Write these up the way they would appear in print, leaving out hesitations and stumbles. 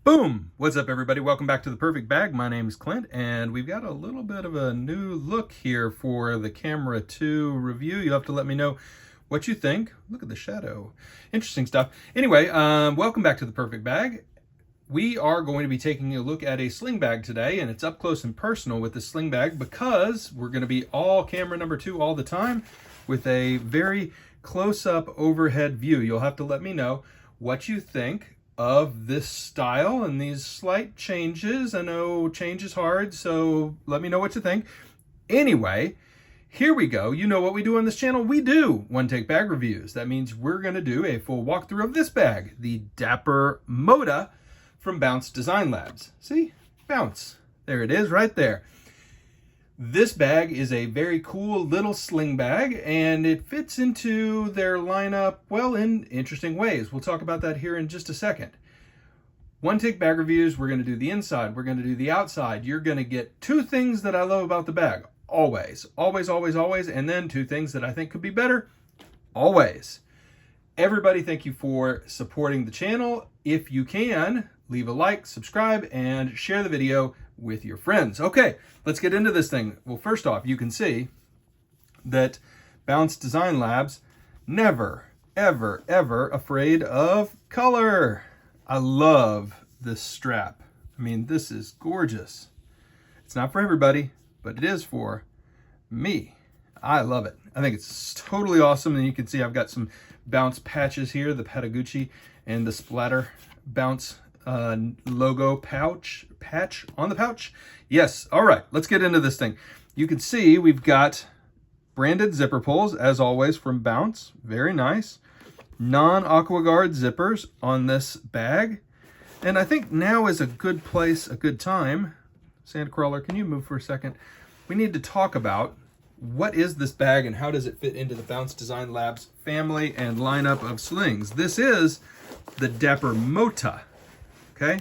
Boom! What's up, everybody? Welcome back to The Perfect Bag. My name is Clint, and we've got a little bit of a new look here for the Camera 2 review. You'll have to let me know what you think. Look at the shadow. Interesting stuff. Anyway, welcome back to The Perfect Bag. We are going to be taking a look at a sling bag today, and it's up close and personal with the sling bag because we're going to be all camera number 2 all the time with a very close-up overhead view. You'll have to let me know what you think of this style and these slight changes. I know change is hard, so let me know what you think. Anyway, here we go. You know what we do on this channel? We do one-take bag reviews. That means we're going to do a full walkthrough of this bag, the Dapper Mota from Bounce Design Labs. See? Bounce. There it is right there. This bag is a very cool little sling bag, and it fits into their lineup, well, in interesting ways. We'll talk about that here in just a second. One-take bag reviews, we're going to do the inside, we're going to do the outside. You're going to get 2 things that I love about the bag, always. Always, always, always, and then 2 things that I think could be better, always. Everybody, thank you for supporting the channel. If you can, leave a like, subscribe, and share the video with your friends. Okay, let's get into this thing. Well, first off, you can see that Bounce Design Labs never, ever, ever afraid of color. I love this strap. I mean, this is gorgeous. It's not for everybody, but it is for me. I love it. I think it's totally awesome. And you can see I've got some Bounce patches here, the Patagucci and the Splatter Bounce logo patch on the pouch. Yes. All right, let's get into this thing. You can see we've got branded zipper pulls as always from Bounce. Very nice. Non-AquaGuard zippers on this bag. And I think now is a good place, a good time. Sandcrawler, can you move for a second? We need to talk about what is this bag and how does it fit into the Bounce Design Labs family and lineup of slings. This is the Dapper Mota. Okay,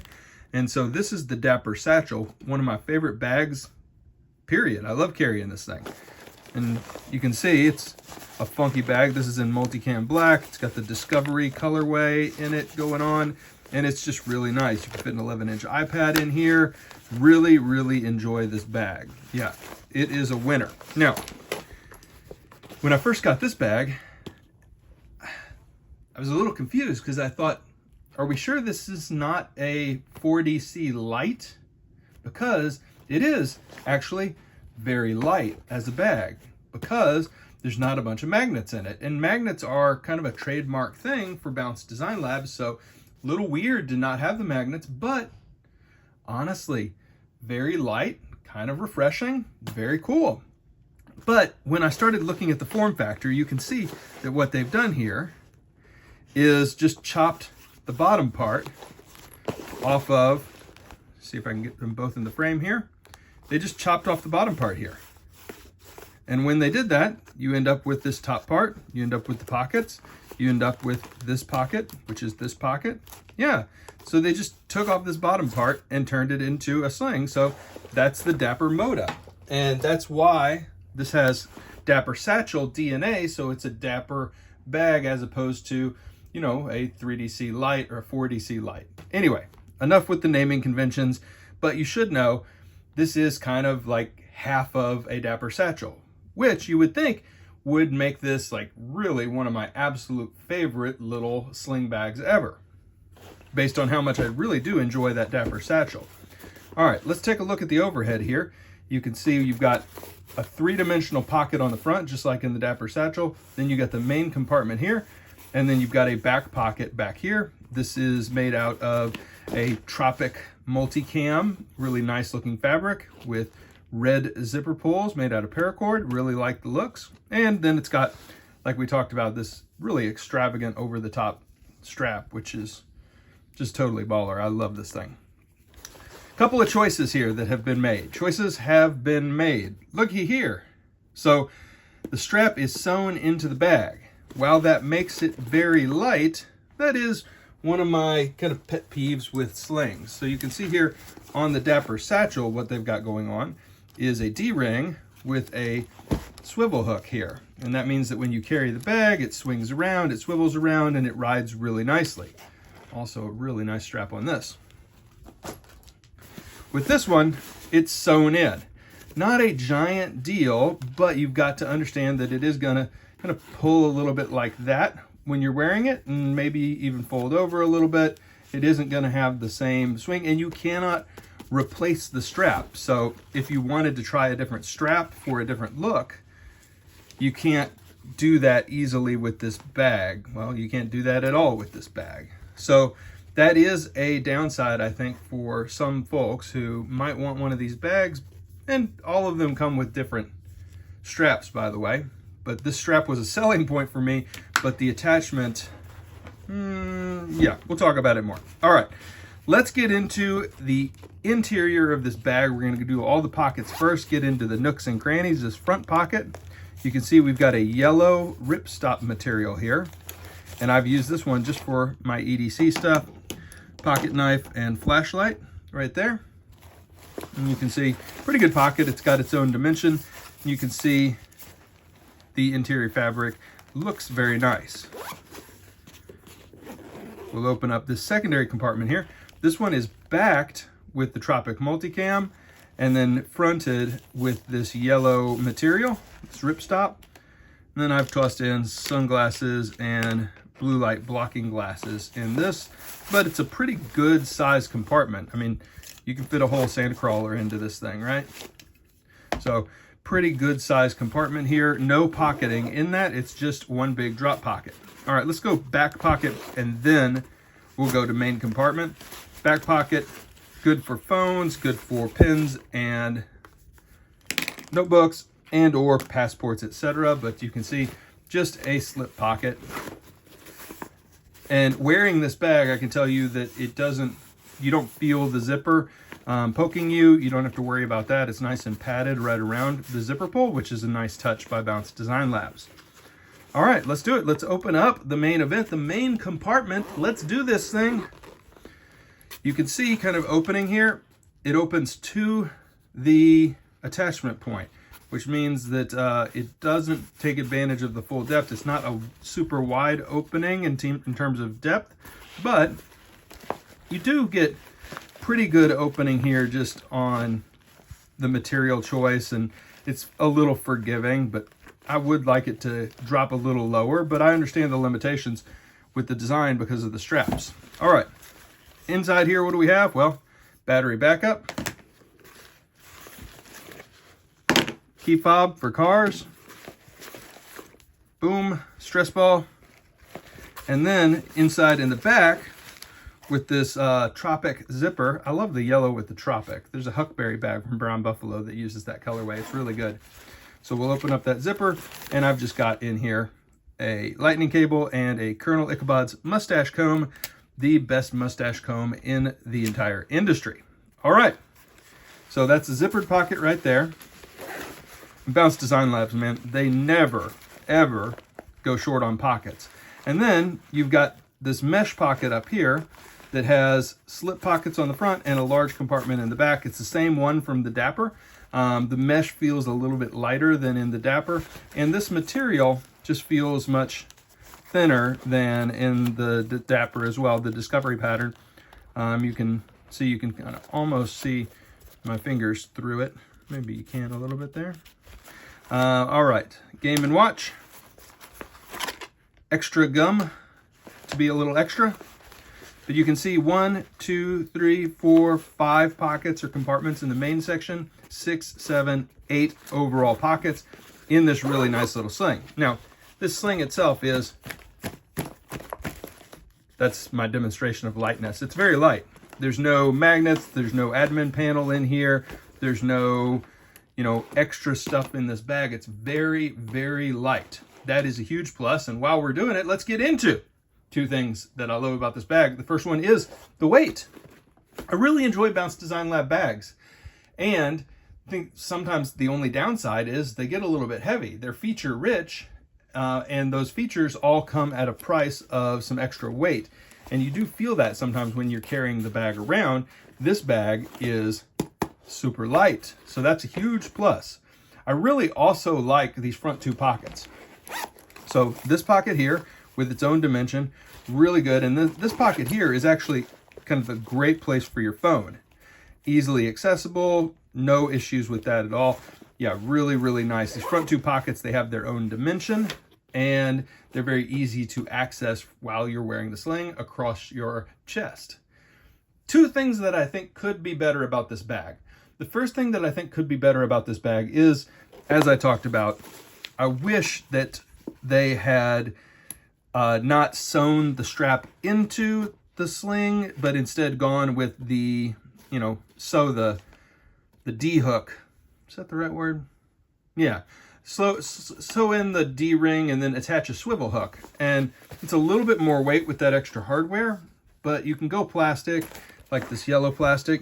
and so this is the Dapper Satchel, one of my favorite bags, period. I love carrying this thing. And you can see it's a funky bag. This is in multicam black. It's got the Discovery colorway in it going on, and it's just really nice. You can fit an 11-inch iPad in here. Really, really enjoy this bag. Yeah, it is a winner. Now, when I first got this bag, I was a little confused because I thought, are we sure this is not a 4DC light? Because it is actually very light as a bag because there's not a bunch of magnets in it. And magnets are kind of a trademark thing for Bounce Design Labs, so a little weird to not have the magnets, but honestly, very light, kind of refreshing, very cool. But when I started looking at the form factor, you can see that what they've done here is just chopped the bottom part off of, see if I can get them both in the frame here. They just chopped off the bottom part here. And when they did that, you end up with this top part, you end up with the pockets, you end up with this pocket, which is this pocket. Yeah, so they just took off this bottom part and turned it into a sling. So that's the Dapper Mota. And that's why this has Dapper Satchel DNA, so it's a Dapper bag as opposed to, you know, a 3DC light or a 4DC light. Anyway, enough with the naming conventions, but you should know this is kind of like half of a Dapper Satchel, which you would think would make this like really one of my absolute favorite little sling bags ever, based on how much I really do enjoy that Dapper Satchel. All right, let's take a look at the overhead here. You can see you've got a 3-dimensional pocket on the front, just like in the Dapper Satchel. Then you got the main compartment here. And then you've got a back pocket back here. This is made out of a Tropic multicam, really nice looking fabric with red zipper pulls made out of paracord. Really like the looks. And then it's got, like we talked about, this really extravagant over the top strap, which is just totally baller. I love this thing. Couple of choices here that have been made. Choices have been made. Looky here. So the strap is sewn into the bag. While that makes it very light, that is one of my kind of pet peeves with slings. So you can see here on the Dapper Satchel, what they've got going on is a D-ring with a swivel hook here. And that means that when you carry the bag, it swings around, it swivels around, and it rides really nicely. Also a really nice strap on this. With this one, it's sewn in. Not a giant deal, but you've got to understand that it is gonna kind of pull a little bit like that when you're wearing it, and maybe even fold over a little bit. It isn't gonna have the same swing, and you cannot replace the strap. So if you wanted to try a different strap for a different look, you can't do that easily with this bag. Well, you can't do that at all with this bag. So that is a downside, I think, for some folks who might want one of these bags, and all of them come with different straps, by the way. But this strap was a selling point for me, but the attachment, yeah, we'll talk about it more. All right, let's get into the interior of this bag. We're gonna do all the pockets first, get into the nooks and crannies. This front pocket, you can see we've got a yellow ripstop material here, and I've used this one just for my EDC stuff. Pocket knife and flashlight right there. And you can see, pretty good pocket. It's got its own dimension. You can see the interior fabric looks very nice. We'll open up this secondary compartment here. This one is backed with the Tropic multicam and then fronted with this yellow material, this ripstop. And then I've tossed in sunglasses and blue light blocking glasses in this, but it's a pretty good size compartment. I mean, you can fit a whole sandcrawler into this thing, right? So pretty good size compartment here. No pocketing in that. It's just one big drop pocket. All right, let's go back pocket and then we'll go to main compartment. Back pocket, good for phones, good for pens and notebooks and or passports, etc. But you can see just a slip pocket. And wearing this bag, I can tell you that it doesn't, you don't feel the zipper poking you. You don't have to worry about that. It's nice and padded right around the zipper pull, which is a nice touch by Bounce Design Labs. All right, let's do it. Let's open up the main event, the main compartment. Let's do this thing. You can see kind of opening here, it opens to the attachment point, which means that it doesn't take advantage of the full depth. It's not a super wide opening in terms of depth, but you do get pretty good opening here just on the material choice, and it's a little forgiving, but I would like it to drop a little lower, but I understand the limitations with the design because of the straps. All right, inside here, what do we have? Well, battery backup, key fob for cars, boom, stress ball, and then inside in the back with this Tropic zipper. I love the yellow with the Tropic. There's a Huckberry bag from Brown Buffalo that uses that colorway. It's really good. So we'll open up that zipper, and I've just got in here a lightning cable and a Colonel Ichabod's mustache comb, the best mustache comb in the entire industry. All right, so that's a zippered pocket right there. Bounce Design Labs, man, they never, ever go short on pockets. And then you've got this mesh pocket up here that has slip pockets on the front and a large compartment in the back. It's the same one from the Dapper. The mesh feels a little bit lighter than in the Dapper, and this material just feels much thinner than in the Dapper as well, the Discovery pattern. You can see, you can kind of almost see my fingers through it. Maybe you can a little bit there. All right, Game & Watch. Extra gum to be a little extra. But you can see 1, 2, 3, 4, 5 pockets or compartments in the main section, 6, 7, 8 overall pockets in this really nice little sling. Now, this sling itself is, that's my demonstration of lightness. It's very light. There's no magnets, there's no admin panel in here, there's no, extra stuff in this bag. It's very, very light. That is a huge plus. And while we're doing it, let's get into two things that I love about this bag. The first one is the weight. I really enjoy Bounce Design Lab bags, and I think sometimes the only downside is they get a little bit heavy. They're feature rich, and those features all come at a price of some extra weight. And you do feel that sometimes when you're carrying the bag around. This bag is super light, so that's a huge plus. I really also like these front two pockets. So this pocket here with its own dimension, really good. And this pocket here is actually kind of a great place for your phone. easily accessible, no issues with that at all. Yeah, really, really nice. These front two pockets, they have their own dimension, and they're very easy to access while you're wearing the sling across your chest. Two things that I think could be better about this bag. The first thing that I think could be better about this bag is, as I talked about, I wish that they had not sewn the strap into the sling, but instead gone with the, sew the D hook. Is that the right word? Yeah. Sew in the D ring and then attach a swivel hook. And it's a little bit more weight with that extra hardware, but you can go plastic, like this yellow plastic,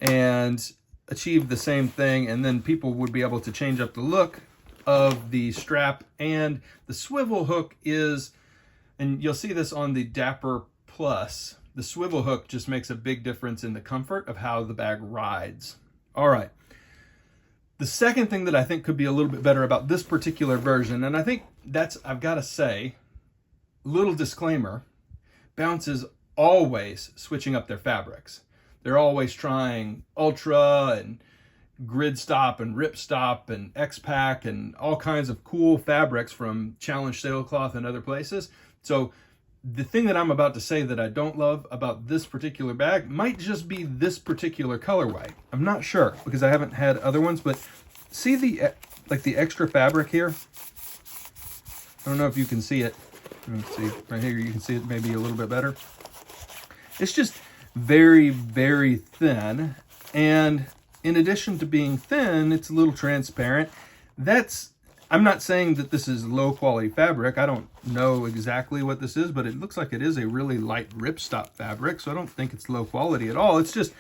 and achieve the same thing. And then people would be able to change up the look of the strap. And the swivel hook is, and you'll see this on the Dapper Plus, the swivel hook just makes a big difference in the comfort of how the bag rides. All right. The second thing that I think could be a little bit better about this particular version, and I think that's, I've got to say, little disclaimer, Bounce is always switching up their fabrics. They're always trying Ultra and Grid Stop and Rip Stop and X-Pack and all kinds of cool fabrics from Challenge Sailcloth and other places. So the thing that I'm about to say that I don't love about this particular bag might just be this particular colorway. I'm not sure because I haven't had other ones, but see the extra fabric here? I don't know if you can see it. Let's see, right here you can see it maybe a little bit better. It's just very, very thin. And in addition to being thin, it's a little transparent. I'm not saying that this is low quality fabric. I don't know exactly what this is, but it looks like it is a really light ripstop fabric. So I don't think it's low quality at all. It's just,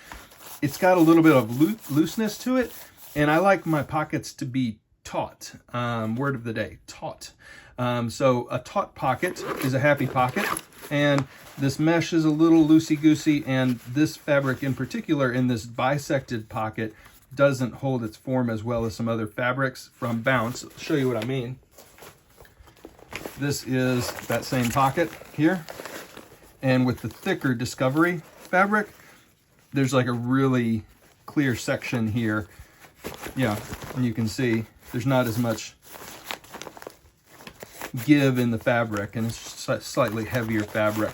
it's got a little bit of looseness to it. And I like my pockets to be taut. Word of the day, taut. So a taut pocket is a happy pocket. And this mesh is a little loosey-goosey. And this fabric in particular in this bisected pocket doesn't hold its form as well as some other fabrics from Bounce. I'll show you what I mean. This is that same pocket here. And with the thicker Discovery fabric, there's like a really clear section here. Yeah, and you can see there's not as much give in the fabric, and it's slightly heavier fabric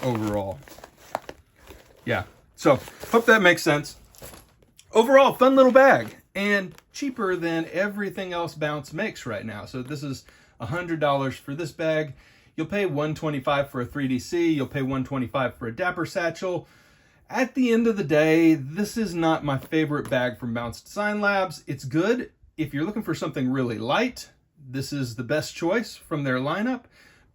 overall. Yeah, so hope that makes sense. Overall, fun little bag and cheaper than everything else Bounce makes right now. So this is $100 for this bag. You'll pay $125 for a 3DC. You'll pay $125 for a Dapper satchel. At the end of the day, this is not my favorite bag from Bounce Design Labs. It's good. If you're looking for something really light, this is the best choice from their lineup.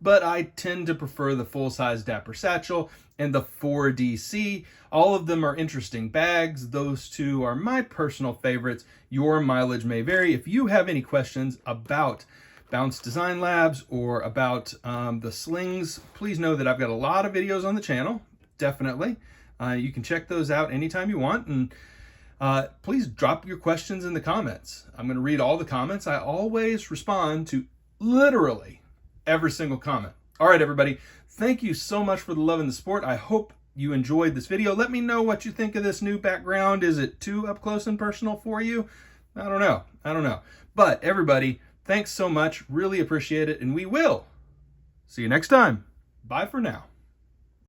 But I tend to prefer the full-size Dapper satchel and the 4DC. All of them are interesting bags. Those two are my personal favorites. Your mileage may vary. If you have any questions about Bounce Design Labs or about the slings, please know that I've got a lot of videos on the channel, definitely. You can check those out anytime you want. And please drop your questions in the comments. I'm going to read all the comments. I always respond to literally every single comment. All right, everybody. Thank you so much for the love and the support. I hope you enjoyed this video. Let me know what you think of this new background. Is it too up close and personal for you? I don't know. But everybody, thanks so much. Really appreciate it. And we will see you next time. Bye for now.